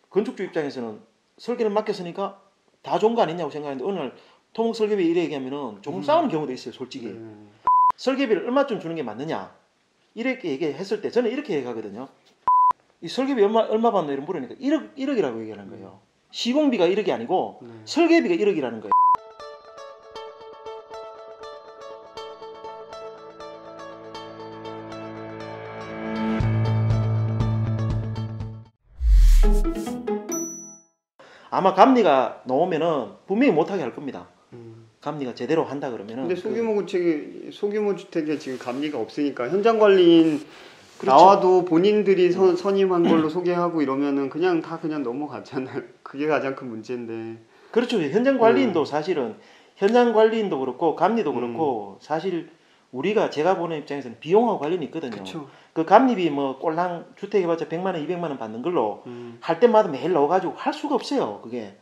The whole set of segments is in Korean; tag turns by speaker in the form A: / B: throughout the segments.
A: 건축주 입장에서는 설계를 맡겼으니까 다 좋은 거 아니냐고 생각하는데 어느 날 토목 설계비 이래 얘기하면은 조금 싸우는 경우도 있어요, 솔직히. 설계비를 얼마쯤 주는 게 맞느냐 이렇게 얘기했을 때 저는 이렇게 얘기하거든요. 이 설계비 얼마 받나 이런 물으니까 1억이라고 얘기하는 거예요. 시공비가 1억이 아니고 설계비가 1억이라는 거예요. 아마 감리가 나오면은 분명히 못하게 할 겁니다. 감리가 제대로 한다 그러면은.
B: 근데 소규모 주택에 지금 감리가 없으니까 현장 관리인
A: 그렇죠.
B: 나와도 본인들이 선임한 걸로 소개하고 이러면은 그냥 넘어가잖아요. 그게 가장 큰 문제인데.
A: 그렇죠. 현장 관리인도 사실은 현장 관리인도 그렇고 감리도 그렇고 사실 제가 보는 입장에서는 비용하고 관련이 있거든요.
B: 그쵸.
A: 그 감리비 뭐 꼴랑 주택 해봤자 100만 원, 200만 원 받는 걸로 할 때마다 매일 넣어가지고 할 수가 없어요. 그게.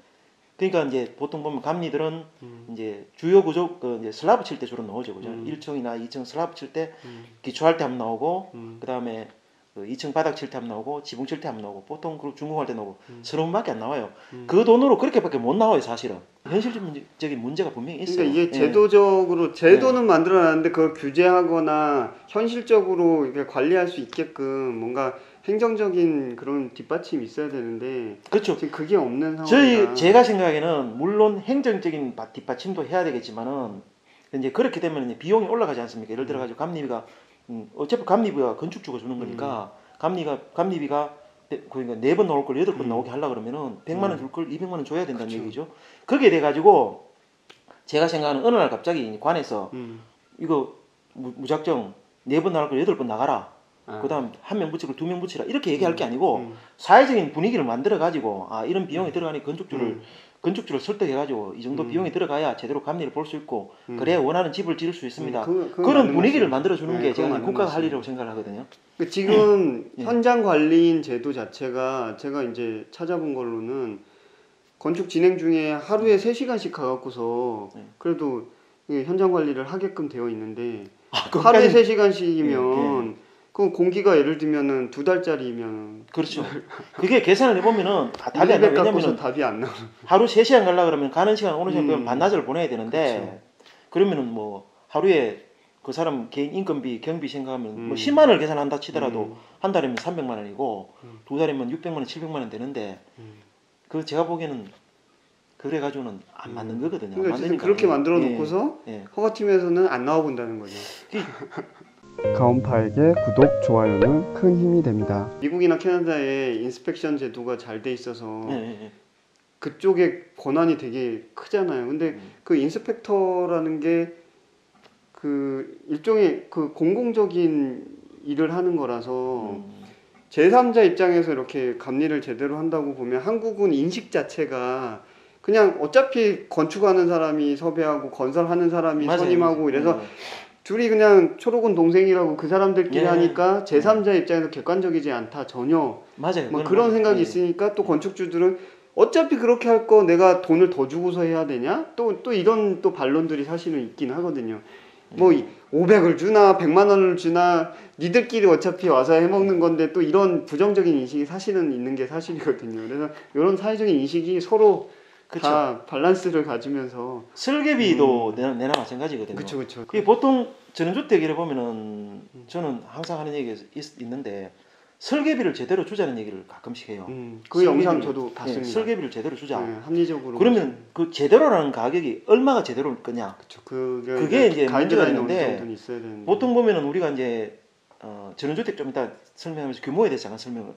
A: 그러니까 이제 보통 보면 감리들은 이제 주요 구조 이제 슬라브 칠 때 주로 나오죠, 그죠? 1층이나 2층 슬라브 칠 때 기초할 때 한번 나오고 그 다음에 2층 바닥 칠 때 한번 나오고 지붕 칠 때 한번 나오고 보통 그 준공할 때 나오고 서너 번밖에 안 나와요. 그 돈으로 그렇게밖에 못 나와요, 사실은. 현실적인 문제가 분명히 있어요.
B: 그러니까 이게 제도적으로 제도는 만들어놨는데 그걸 규제하거나 현실적으로 이렇게 관리할 수 있게끔 뭔가 행정적인 그런 뒷받침이 있어야 되는데
A: 그렇죠.
B: 지금 그게 없는 상황이라.
A: 제가 생각에는 물론 행정적인 뒷받침도 해야 되겠지만은 이제 그렇게 되면 이제 비용이 올라가지 않습니까? 예를 들어 가지고 감리비가 어차피 감리비가 건축주가 주는 거니까 감리비가 그러니까 4번 나올 걸 8번 나오게 하려고 그러면은 100만 원 줄 걸 200만 원 줘야 된다는
B: 그쵸.
A: 얘기죠. 그게 돼 가지고 제가 생각하는 어느 날 갑자기 관에서 이거 무작정 4번 나올 걸 8번 나가라. 그다음 1명 붙이고 2명 붙이라 이렇게 얘기할 게 아니고 사회적인 분위기를 만들어 가지고 이런 비용이 들어가니 건축주를 설득해 가지고 이 정도 비용이 들어가야 제대로 감리를 볼 수 있고 그래야 원하는 집을 지을 수 있습니다. 그런 분위기를 만들어 주는 게 제가 국가가 할 일이라고 생각을 하거든요.
B: 지금 현장 관리인 제도 자체가 제가 이제 찾아본 걸로는 건축 진행 중에 하루에 3시간씩 가갖고서 그래도 현장 관리를 하게끔 되어 있는데 하루에 3시간씩이면 그 공기가 예를 들면은 2달짜리면
A: 그렇죠. 그게 계산을 해보면은 답이 안 나요. 왜냐면은
B: 답이 안 나와.
A: 하루 3시간 가려고 그러면 가는 시간 오는 시간 빼면 반나절을 보내야 되는데
B: 그렇죠.
A: 그러면은 뭐 하루에 그 사람 개인 인건비 경비 생각하면 뭐 10만 원을 계산한다 치더라도 한 달이면 300만 원이고 2달이면 600만 원 700만 원 되는데 그 제가 보기에는 그래 가지고는 안 맞는 거거든요.
B: 그러니까 그렇게 만들어 놓고서 허가팀에서는 안 나와 본다는 거죠. 가온파에게 구독, 좋아요는 큰 힘이 됩니다. 미국이나 캐나다에 인스펙션 제도가 잘 돼 있어서 그쪽에 권한이 되게 크잖아요. 근데 그 인스펙터라는 게 그 일종의 그 공공적인 일을 하는 거라서 제3자 입장에서 이렇게 감리를 제대로 한다고 보면 한국은 인식 자체가 그냥 어차피 건축하는 사람이 섭외하고 건설하는 사람이 선임하고 이래서 둘이 그냥 초록은 동생이라고 그 사람들끼리 하니까 제3자 입장에서 객관적이지 않다 전혀.
A: 맞아요.
B: 막 그런 생각이 있으니까 또 건축주들은 어차피 그렇게 할 거 내가 돈을 더 주고서 해야 되냐? 또 이런 또 반론들이 사실은 있긴 하거든요. 뭐 500을 주나 100만 원을 주나 니들끼리 어차피 와서 해먹는 건데 또 이런 부정적인 인식이 사실은 있는 게 사실이거든요. 그래서 이런 사회적인 인식이 서로 다 밸런스를 가지면서
A: 설계비도 내나 마찬가지거든요.
B: 그렇죠.
A: 보통 전원주택을 보면은 저는 항상 하는 얘기가 있는데 설계비를 제대로 주자는 얘기를 가끔씩 해요.
B: 그 영상 저도 봤습니다.
A: 설계비를 제대로 주자.
B: 합리적으로.
A: 그러면 그 제대로라는 가격이 얼마가 제대로일 거냐?
B: 그렇죠.
A: 그게 이제 문제가 있는데
B: 있어야 되는데.
A: 보통 보면은 우리가 이제 전원주택 좀 이따 설명하면서 규모에 대해서 잠깐 설명을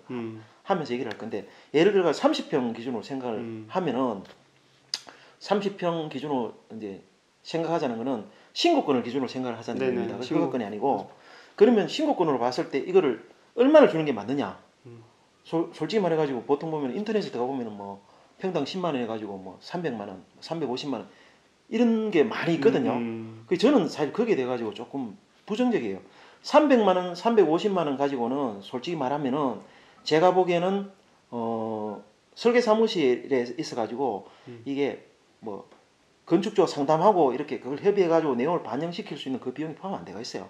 A: 하면서 얘기를 할 건데 예를 들어 30평 기준으로 생각을 하면은 30평 기준으로 이제 생각하자는 거는 신고권을 기준으로 생각을 하자는 겁니다. 신고권이 아니고 그러면 신고권으로 봤을 때 이거를 얼마를 주는 게 맞느냐? 솔직히 말해가지고 보통 보면 인터넷에 들어가 보면은 뭐 평당 10만 원 해가지고 뭐 300만 원, 350만 원 이런 게 많이 있거든요. 저는 사실 거기에 대해 가지고 조금 부정적이에요. 300만 원, 350만 원 가지고는 솔직히 말하면은 제가 보기에는 설계 사무실에 있어 가지고 이게 뭐 건축주와 상담하고 이렇게 그걸 협의해 가지고 내용을 반영시킬 수 있는 그 비용이 포함 안 되어 있어요.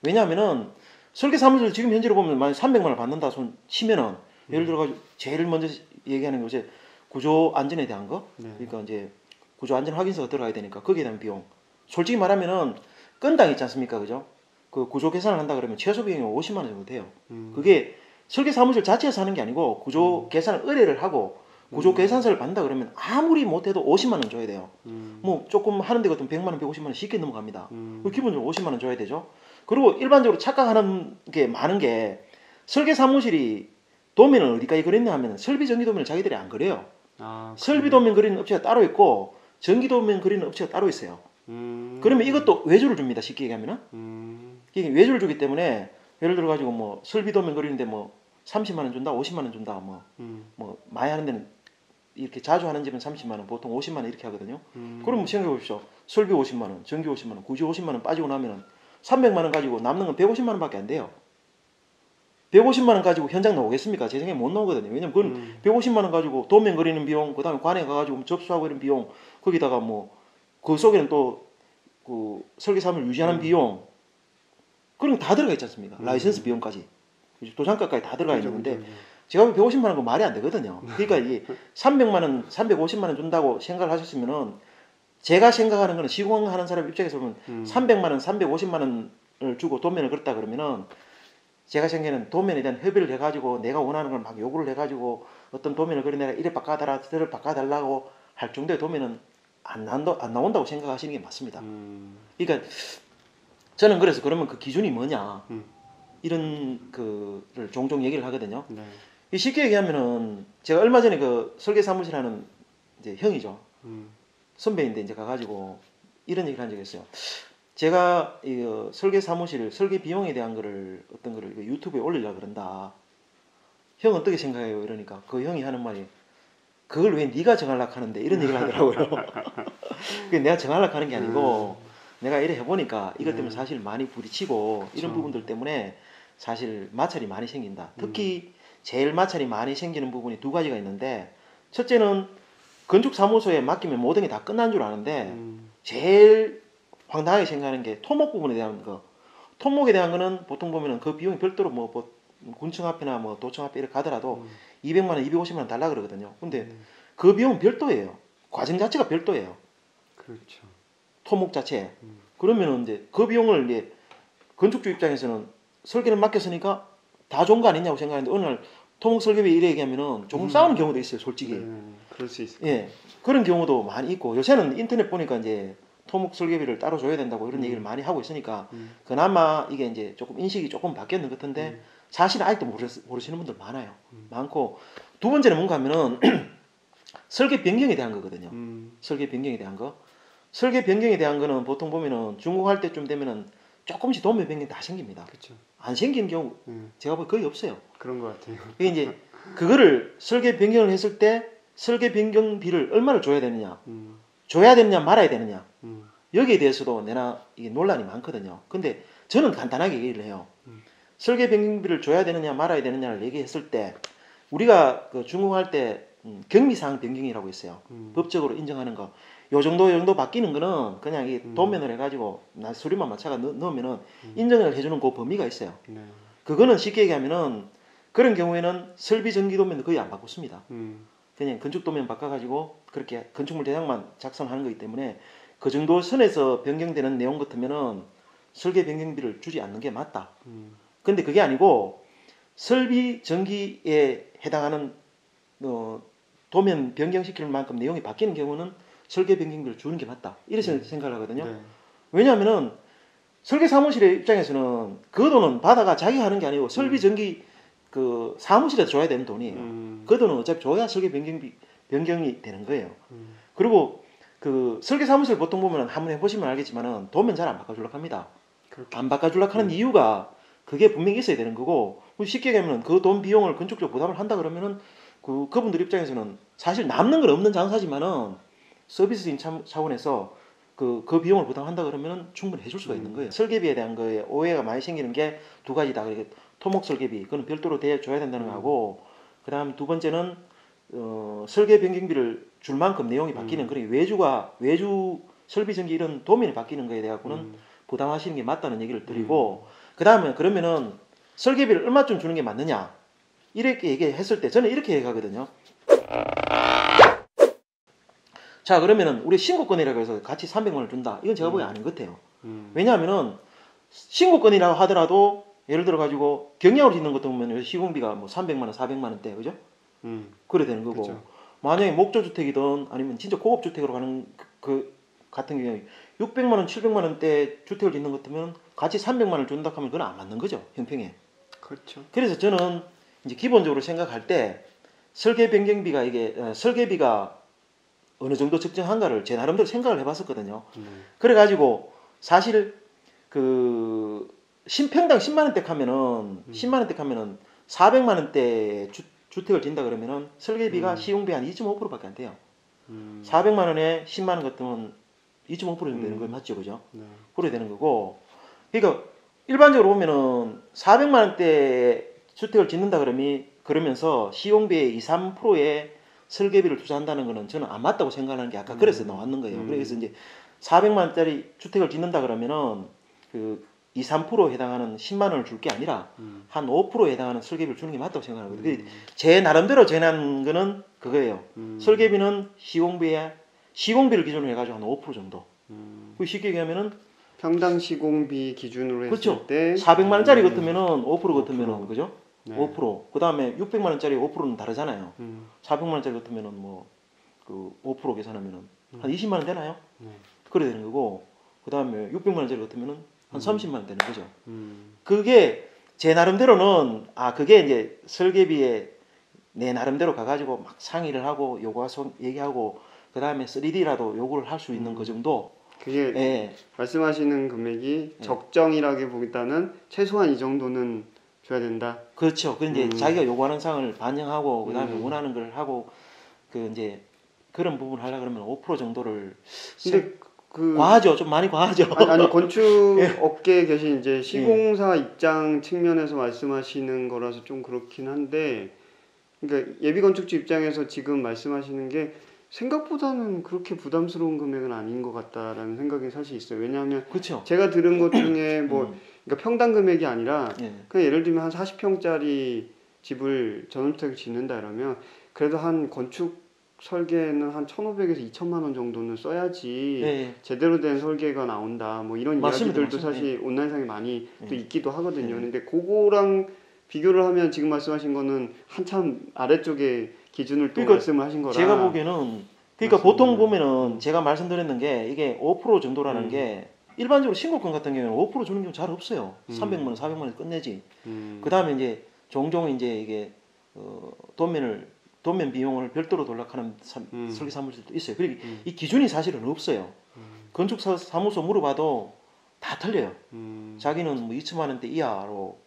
A: 왜냐하면은 설계 사무실 지금 현재로 보면 만약 300만 원 받는다 손 치면은 예를 들어가지고 제일 먼저 얘기하는 것이 구조 안전에 대한 거.
B: 네.
A: 그러니까 이제 구조 안전 확인서가 들어가야 되니까 거기에 대한 비용. 솔직히 말하면은 건당 있지 않습니까, 그죠? 그 구조 계산을 한다 그러면 최소 비용이 50만 원 정도 돼요. 그게 설계 사무실 자체에서 하는 게 아니고 구조 계산을 의뢰를 하고 구조 계산서를 받는다 그러면 아무리 못해도 50만 원 줘야 돼요. 뭐 조금 하는 데 같으면 100만 원, 150만 원 쉽게 넘어갑니다. 기본적으로 50만 원 줘야 되죠. 그리고 일반적으로 착각하는 게 많은 게 설계 사무실이 도면을 어디까지 그렸냐 하면 설비 전기 도면을 자기들이 안 그려요. 설비 도면 그리는 업체가 따로 있고 전기 도면 그리는 업체가 따로 있어요. 그러면 이것도 외주를 줍니다. 쉽게 얘기하면은. 이게 외주를 주기 때문에 예를 들어 가지고 뭐 설비 도면 그리는데 뭐 30만 원 준다, 50만 원 준다, 뭐 많이 하는 데는 이렇게 자주 하는 집은 30만 원, 보통 50만 원 이렇게 하거든요. 그럼 생각해 보십시오. 설비 50만 원, 전기 50만 원, 구조 50만 원 빠지고 나면은 300만 원 가지고 남는 건 150만 원밖에 안 돼요. 150만 원 가지고 현장 나오겠습니까? 제 생각에 못 나오거든요. 왜냐면 그건 150만 원 가지고 도면 그리는 비용, 그다음에 관에 가가지고 접수하고 이런 비용, 거기다가 뭐 그 속에는 또 그 설계사무를 유지하는 비용, 그런 거 다 들어가 있지 않습니까? 라이센스 비용까지, 도장가까지 다 들어가 있는데 제가 150만 원 그 말이 안 되거든요. 그러니까 이게 300만 원, 350만 원 준다고 생각을 하셨으면은 제가 생각하는 거는 시공하는 사람 입장에서 보면 300만 원, 350만 원을 주고 도면을 그렸다 그러면은 제가 생각에는 도면에 대한 협의를 해가지고 내가 원하는 걸 막 요구를 해가지고 어떤 도면을 그려내라 이래 바꿔달라 저래 바꿔달라고 할 정도의 도면은 안 나온다고 생각하시는 게 맞습니다. 그러니까 저는 그래서 그러면 그 기준이 뭐냐 이런 거를 종종 얘기를 하거든요. 네. 쉽게 얘기하면은 제가 얼마 전에 그 설계사무실 하는 이제 형이죠. 선배인데 이제 가가지고 이런 얘기를 한 적이 있어요. 제가 이 설계 사무실 설계 비용에 대한 거를 어떤 거를 유튜브에 올리려고 그런다. 형 어떻게 생각해요? 이러니까 그 형이 하는 말이 그걸 왜 네가 정하려고 하는데 이런 얘기를 하더라고요. 내가 정하려고 하는 게 아니고 내가 이래 해보니까 이것 때문에 사실 많이 부딪히고 이런 부분들 때문에 사실 마찰이 많이 생긴다. 특히 제일 마찰이 많이 생기는 부분이 두 가지가 있는데 첫째는 건축사무소에 맡기면 모든 게 다 끝난 줄 아는데 제일 황당하게 생각하는 게 토목 부분에 대한 거. 토목에 대한 거는 보통 보면은 그 비용이 별도로 뭐 군청 앞이나 뭐 도청 앞에 이렇게 가더라도 200만 원, 250만 원 달라 그러거든요. 근데 그 비용은 별도예요. 과정 자체가 별도예요.
B: 그렇죠.
A: 토목 자체. 그러면은 이제 그 비용을 이제 건축주 입장에서는 설계를 맡겼으니까 다 좋은 거 아니냐고 생각하는데 어느 날 토목 설계비 이래 얘기하면은 조금 싸우는 경우도 있어요, 솔직히.
B: 그럴 수 있어요.
A: 예, 그런 경우도 많이 있고 요새는 인터넷 보니까 이제 토목 설계비를 따로 줘야 된다고 이런 얘기를 많이 하고 있으니까 그나마 이게 이제 조금 인식이 조금 바뀌었는 것 같은데 사실 아직도 모르시는 분들 많아요. 많고 두 번째는 뭔가 하면은 설계 변경에 대한 거거든요. 설계 변경에 대한 거. 설계 변경에 대한 거는 보통 보면은 준공할 때쯤 되면은 조금씩 도면 변경 다 생깁니다.
B: 그렇죠.
A: 안 생기는 경우 제가 보기 거의 없어요.
B: 그런 것 같아요.
A: 그게 이제 그거를 설계 변경을 했을 때 설계 변경비를 얼마를 줘야 되느냐, 줘야 되느냐 말아야 되느냐 여기에 대해서도 내나 이게 논란이 많거든요. 근데 저는 간단하게 얘기를 해요. 설계 변경비를 줘야 되느냐 말아야 되느냐를 얘기했을 때 우리가 그 준공할 때 경미사항 변경이라고 있어요. 법적으로 인정하는 거. 요 정도 바뀌는 거는 그냥 이 도면을 해가지고 수리만 맞춰가 넣으면은 인정을 해주는 그 범위가 있어요. 그거는 쉽게 얘기하면은 그런 경우에는 설비 전기 도면도 거의 안 바꿨습니다. 그냥 건축 도면 바꿔가지고 그렇게 건축물 대장만 작성하는 거기 때문에 그 정도 선에서 변경되는 내용 같으면은 설계 변경비를 주지 않는 게 맞다. 근데 그게 아니고 설비 전기에 해당하는 도면 변경시킬 만큼 내용이 바뀌는 경우는 설계 변경비를 주는 게 맞다. 이렇게 생각을 하거든요. 네. 왜냐하면은 설계 사무실의 입장에서는 그 돈은 받아가 자기가 하는 게 아니고 설비 전기 그 사무실에서 줘야 되는 돈이에요. 그 돈은 어차피 줘야 설계 변경이 되는 거예요. 그리고 그 설계 사무실 보통 보면 한번 해보시면 알겠지만은 도면 잘 안 바꿔주려고 합니다. 그렇게. 안 바꿔주려고 하는 이유가 그게 분명히 있어야 되는 거고 쉽게 얘기하면 그 돈 비용을 건축적으로 부담을 한다 그러면은 그분들 입장에서는 사실 남는 건 없는 장사지만은 서비스인 차원에서 그 비용을 부담한다 그러면 충분히 해줄 수가 있는 거예요. 설계비에 대한 거에 오해가 많이 생기는 게 두 가지다. 토목 설계비 그건 별도로 대줘야 된다는 거하고 그다음 두 번째는 설계 변경비를 줄 만큼 내용이 바뀌는 그런 외주 설비 전기 이런 도면이 바뀌는 거에 대해서는 부담하시는 게 맞다는 얘기를 드리고 그다음에 그러면은 설계비를 얼마쯤 주는 게 맞느냐? 이렇게 얘기했을 때 저는 이렇게 얘기하거든요. 자, 그러면은 우리 신고권이라고 해서 같이 300만 원을 준다. 이건 제가 보기엔 아닌 것 같아요. 왜냐하면은 신고권이라고 하더라도 예를 들어 가지고 경량으로 짓는 것도 보면 시공비가 뭐 300만 원, 400만 원대, 그죠? 그래 되는 거고.
B: 그쵸.
A: 만약에 목조주택이든 아니면 진짜 고급주택으로 가는 그 같은 경우에 600만 원, 700만 원대 주택을 짓는 것 같으면 같이 300만 원을 준다 하면 그건 안 맞는 거죠, 형평에.
B: 그렇죠.
A: 그래서 저는 이제 기본적으로 생각할 때 설계 변경비가 이게 설계비가 어느 정도 적정한가를 제 나름대로 생각을 해봤었거든요. 그래가지고 사실 그 신평당 10만 원대 하면은 10만 원대 하면은 400만 원대 주택을 짓는다 그러면은 설계비가 시공비 한 2.5%밖에 안 돼요. 400만 원에 10만 원 같으면 2.5% 정도 되는 거 맞죠, 그죠?
B: 네.
A: 그래 되는 거고. 그러니까 일반적으로 보면은 400만 원대 주택을 짓는다 그러면서 시공비의 2, 3%의 설계비를 투자한다는 거는 저는 안 맞다고 생각하는 게 아까 그래서 나왔는 거예요. 그래서 이제 400만 원짜리 주택을 짓는다 그러면은 그 2, 3% 해당하는 10만 원을 줄 게 아니라 한 5%에 해당하는 설계비를 주는 게 맞다고 생각하거든요. 제 나름대로 정한 거는 그거예요. 설계비는 시공비를 기준으로 해가지고 한 5% 정도. 그 쉽게 얘기하면은
B: 평당 시공비 기준으로 했을
A: 그렇죠.
B: 때
A: 400만 원짜리 같으면은 5% 같으면은
B: 5%.
A: 그죠?
B: 네.
A: 5%. 그다음에 600만 원짜리 5%는 다르잖아요. 400만
B: 음.
A: 원짜리 같으면은 뭐 그 5% 계산하면은 한 20만 원 되나요?
B: 네.
A: 그래 되는 거고. 그다음에 600만 원짜리 같으면은 한 30만 원 되는 거죠.
B: 음.
A: 그게 제 나름대로는 그게 이제 설계비에 내 나름대로 가가지고 막 상의를 하고 요구해서 얘기하고 그다음에 3D라도 요구를 할 수 있는 그 정도.
B: 그게
A: 예.
B: 말씀하시는 금액이 적정이라기보다는 최소한 이 정도는 줘야 된다.
A: 그렇죠. 그 이제 자기가 요구하는 사항을 반영하고 그다음에 원하는 걸 하고 그 이제 그런 부분을 하려 그러면 5% 정도를
B: 근데 그
A: 과하죠. 좀 많이 과하죠.
B: 아니 건축 업계에 계신 이제 시공사 입장 측면에서 말씀하시는 거라서 좀 그렇긴 한데, 그러니까 예비 건축주 입장에서 지금 말씀하시는 게 생각보다는 그렇게 부담스러운 금액은 아닌 것 같다라는 생각이 사실 있어요. 왜냐하면
A: 그렇죠.
B: 제가 들은 것 중에 뭐 그러니까 평당 금액이 아니라
A: 예.
B: 그냥 예를 들면 한 40평짜리 집을 전원주택을 짓는다 이러면 그래도 한 건축 설계는 한 1,500에서 2천만 원 정도는 써야지
A: 예.
B: 제대로 된 설계가 나온다. 뭐 이런
A: 맞습니다.
B: 이야기들도
A: 맞습니다.
B: 사실 온라인상에 많이 또 있기도 하거든요.
A: 예.
B: 근데 그거랑 비교를 하면 지금 말씀하신 거는 한참 아래쪽에 기준을 또
A: 그러니까
B: 말씀을 하신 거라.
A: 제가 보기에는 그러니까 보통 보면은 제가 말씀드렸는 게 이게 5% 정도라는 게 일반적으로 신고권 같은 경우는 5% 주는 경우 잘 없어요. 300만 원, 400만 원 끝내지. 그다음에 이제 종종 이제 이게 도면 비용을 별도로 돌락하는 설계 사무실도 있어요. 그리고 이 기준이 사실은 없어요. 건축 사무소 물어봐도 다 틀려요. 자기는 뭐 2천만 원대 이하로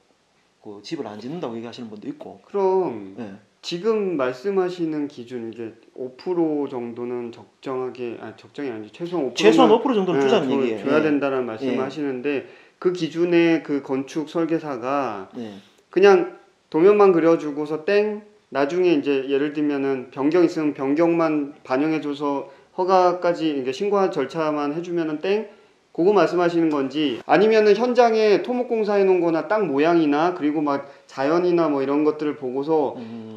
A: 그 집을 안 짓는다고 얘기하시는 분도 있고.
B: 그럼
A: 네.
B: 지금 말씀하시는 기준 이게 5% 정도는 적정이 아니지 최소한
A: 5% 정도는 주자는 얘기예요.
B: 줘야 된다는 말씀을 하시는데 그 기준에 그 건축 설계사가 그냥 도면만 그려주고서 땡 나중에 이제 예를 들면은 변경 있으면 변경만 반영해줘서 허가까지 이게 신고 절차만 해주면은 땡 그거 말씀하시는 건지 아니면은 현장에 토목공사 해놓은 거나 땅 모양이나 그리고 막 자연이나 뭐 이런 것들을 보고서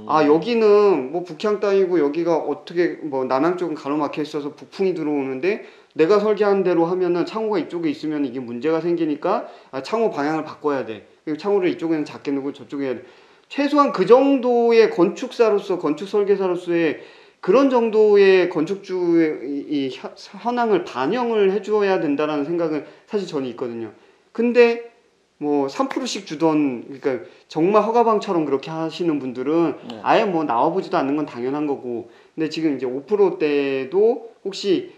B: 여기는 뭐 북향 땅이고 여기가 어떻게 뭐 남양 쪽은 가로막혀 있어서 북풍이 들어오는데 내가 설계한 대로 하면은 창호가 이쪽에 있으면 이게 문제가 생기니까 창호 방향을 바꿔야 돼. 그리고 창호를 이쪽에는 작게 놓고 저쪽에 해야 돼. 최소한 그 정도의 건축사로서 건축 설계사로서의 그런 정도의 건축주의 이 현황을 반영을 해줘야 된다라는 생각은 사실 저는 있거든요. 근데 뭐 3%씩 주던 그러니까 정말 허가방처럼 그렇게 하시는 분들은 아예 뭐 나와보지도 않는 건 당연한 거고, 근데 지금 이제 5%대도 혹시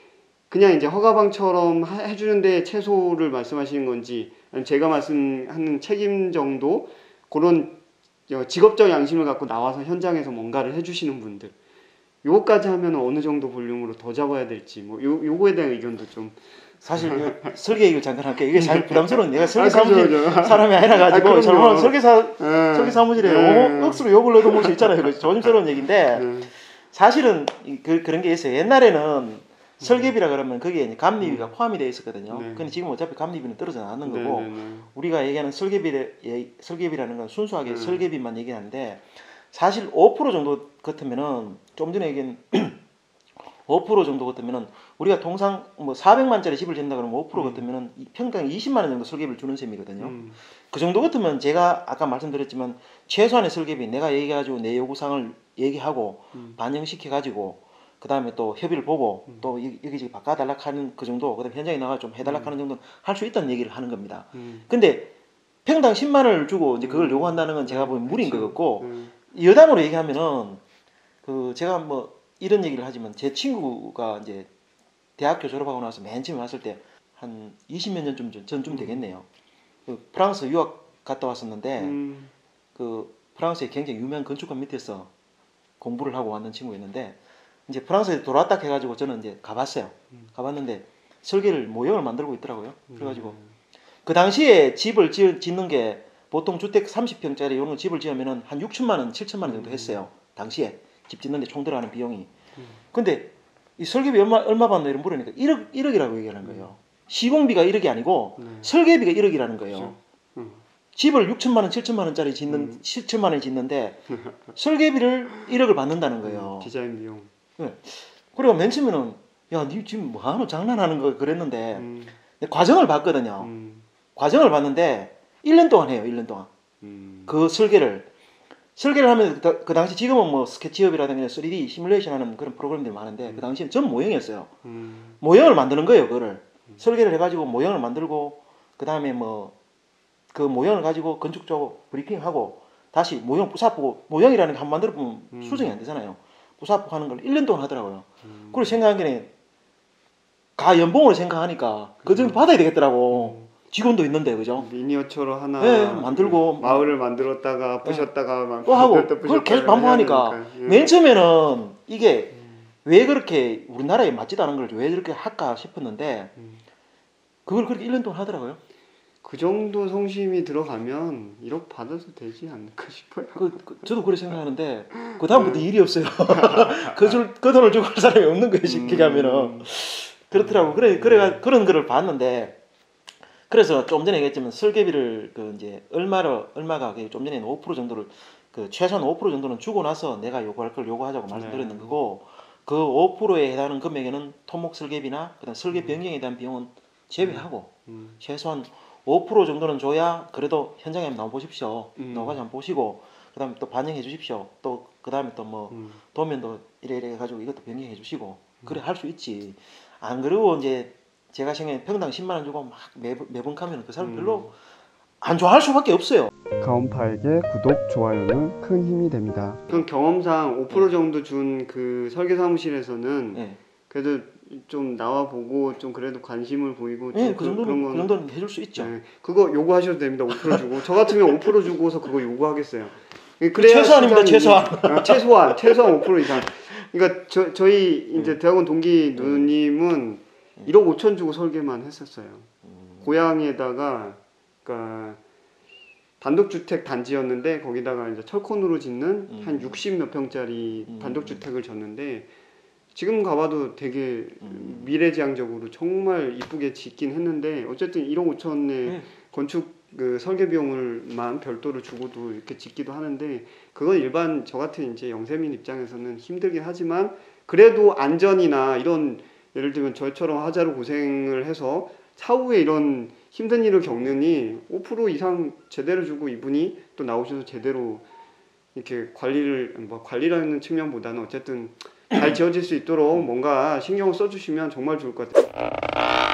B: 그냥 이제 허가방처럼 해주는데 최소를 말씀하시는 건지 아니면 제가 말씀하는 책임 정도 그런 직업적 양심을 갖고 나와서 현장에서 뭔가를 해주시는 분들 요거까지 하면 어느 정도 볼륨으로 더 잡아야 될지 뭐 요거에 대한 의견도 좀
A: 사실 설계 얘기를 잠깐 할게요. 이게 잘 부담스러운 내가 설계 사무실 사람이 아니라 가지고 저는 설계 사무실에 억수로 욕을 넣어도 볼 수 있잖아요. 조심스러운 얘기인데 사실은 그런 게 있어요. 옛날에는 설계비라 그러면 거기에 이제 감리비가 포함이 되어 있었거든요. 근데 지금 어차피 감리비는 떨어져 나왔는 거고 우리가 얘기하는 설계비라는 건 순수하게 설계비만 얘기하는데 사실 5% 정도 같으면은 좀 전에 얘기한 5% 정도 같으면은 우리가 통상 뭐 400만짜리 집을 짓는다 그러면 5% 같으면은 평당 20만 원 정도 설계비를 주는 셈이거든요. 그 정도 같으면 제가 아까 말씀드렸지만 최소한의 설계비 내가 얘기해가지고 내 요구사항을 얘기하고 반영시켜 가지고 그 다음에 또 협의를 보고 또 여기저기 바꿔달라 하는 그 정도, 그 다음에 현장에 나가 좀 해달라 하는 정도는 할 수 있다는 얘기를 하는 겁니다. 근데 평당 10만 원을 주고 이제 그걸 요구한다는 건 제가 보면 무리인 것 같고, 여담으로 얘기하면은 그 제가 뭐 이런 얘기를 하지만 제 친구가 이제 대학교 졸업하고 나서 맨 처음에 왔을 때 한 20몇 년 전쯤 되겠네요. 그 프랑스 유학 갔다 왔었는데 그 프랑스의 굉장히 유명한 건축가 밑에서 공부를 하고 왔는 친구였는데 이제 프랑스에 돌아왔다 해가지고 저는 이제 가봤어요. 가봤는데 설계를 모형을 만들고 있더라고요. 그래가지고 그 당시에 집을 짓는 게 보통 주택 30평짜리 이런 집을 지으면은 한 6천만 원, 7천만 원 정도 했어요. 당시에 집 짓는데 총 들어가는 비용이. 근데 이 설계비 얼마 받나 이런 물으니까 1억이라고 얘기하는 거예요. 시공비가 1억이 아니고 설계비가 1억이라는 거예요. 집을 6천만 원, 7천만 원짜리 7천만 원이 짓는데 설계비를 1억을 받는다는 거예요.
B: 디자인 비용.
A: 네. 그리고 맨 처음에는 야, 니 지금 뭐하노 장난하는 거 그랬는데 과정을 봤거든요. 과정을 봤는데 1년 동안 해요. 1년 동안. 그 설계를 하면 그 당시 지금은 뭐 스케치업이라든가 3D 시뮬레이션 하는 그런 프로그램들이 많은데 그 당시엔 전 모형이었어요. 모형을 만드는 거예요. 그거를 설계를 해가지고 모형을 만들고 그 다음에 뭐 그 모형을 가지고 건축적으로 브리핑하고 다시 모형 부사보고, 모형이라는 게 한 번 만들어 보면 수정이 안 되잖아요. 부사보고 하는 걸 1년 동안 하더라고요. 그리고 생각하기에 연봉으로 생각하니까 그 정도 받아야 되겠더라고. 직원도 있는데, 그죠?
B: 미니어처로 하나
A: 만들고
B: 마을을 만들었다가 부셨다가
A: 또 하고 그걸 계속 반복하니까 맨 처음에는 이게 왜 그렇게 우리나라에 맞지도 않은 걸 왜 저렇게 할까 싶었는데 그걸 그렇게 1년 동안 하더라고요.
B: 그 정도 성심이 들어가면 1억 받아도 되지 않을까 싶어요.
A: 저도 그렇게 생각하는데 그 다음부터 일이 없어요. 그 돈을 주고 할 사람이 없는 거예요. 쉽게 하면은 그렇더라고. 그래 그런 거를 봤는데, 그래서 좀 전에 얘기했지만 설계비를 그 이제 얼마가 좀 전에 5% 정도를 그 최소한 5% 정도는 주고 나서 내가 요구할 걸 요구하자고 말씀드렸는 거고, 그 5%에 해당하는 금액에는 토목 설계비나 그다음 설계 변경에 대한 비용은 제외하고 최소한 5% 정도는 줘야 그래도 현장에 한번 나와보십시오. 나와가지고 한번 보시고 그다음에 또 반영해 주십시오. 또 그다음에 또 뭐 도면도 이래 해가지고 이것도 변경해 주시고 그래 할 수 있지. 안 그러고 이제 제가 생각에 평당 10만 원 주고 막 매번 가면 그 사람 별로 안 좋아할 수밖에 없어요.
B: 가온파에게 구독, 좋아요는 큰 힘이 됩니다. 그럼 경험상 5% 정도 준 그 설계 사무실에서는 그래도 좀 나와보고 좀 그래도 관심을 보이고 좀
A: 그 정도는 해줄 수 있죠.
B: 그거 요구하셔도 됩니다. 5% 주고 저 같으면 5% 주고서 그거 요구하겠어요. 그래야
A: 최소한입니다. 최소한
B: 5% 이상. 그러니까 저희 이제 대학원 동기 누님은 1억 5천 주고 설계만 했었어요. 고향에다가 그러니까 단독주택 단지였는데 거기다가 이제 철콘으로 짓는 한 60 몇 평짜리 단독주택을 졌는데 지금 가봐도 되게 미래지향적으로 정말 이쁘게 짓긴 했는데 어쨌든 1억 5천에 건축 그 설계 비용을만 별도로 주고도 이렇게 짓기도 하는데 그건 일반 저 같은 이제 영세민 입장에서는 힘들긴 하지만 그래도 안전이나 이런 예를 들면 저처럼 하자로 고생을 해서 차후에 이런 힘든 일을 겪느니 5% 이상 제대로 주고 이분이 또 나오셔서 제대로 이렇게 관리라는 측면보다는 어쨌든 잘 지어질 수 있도록 뭔가 신경을 써주시면 정말 좋을 것 같아요.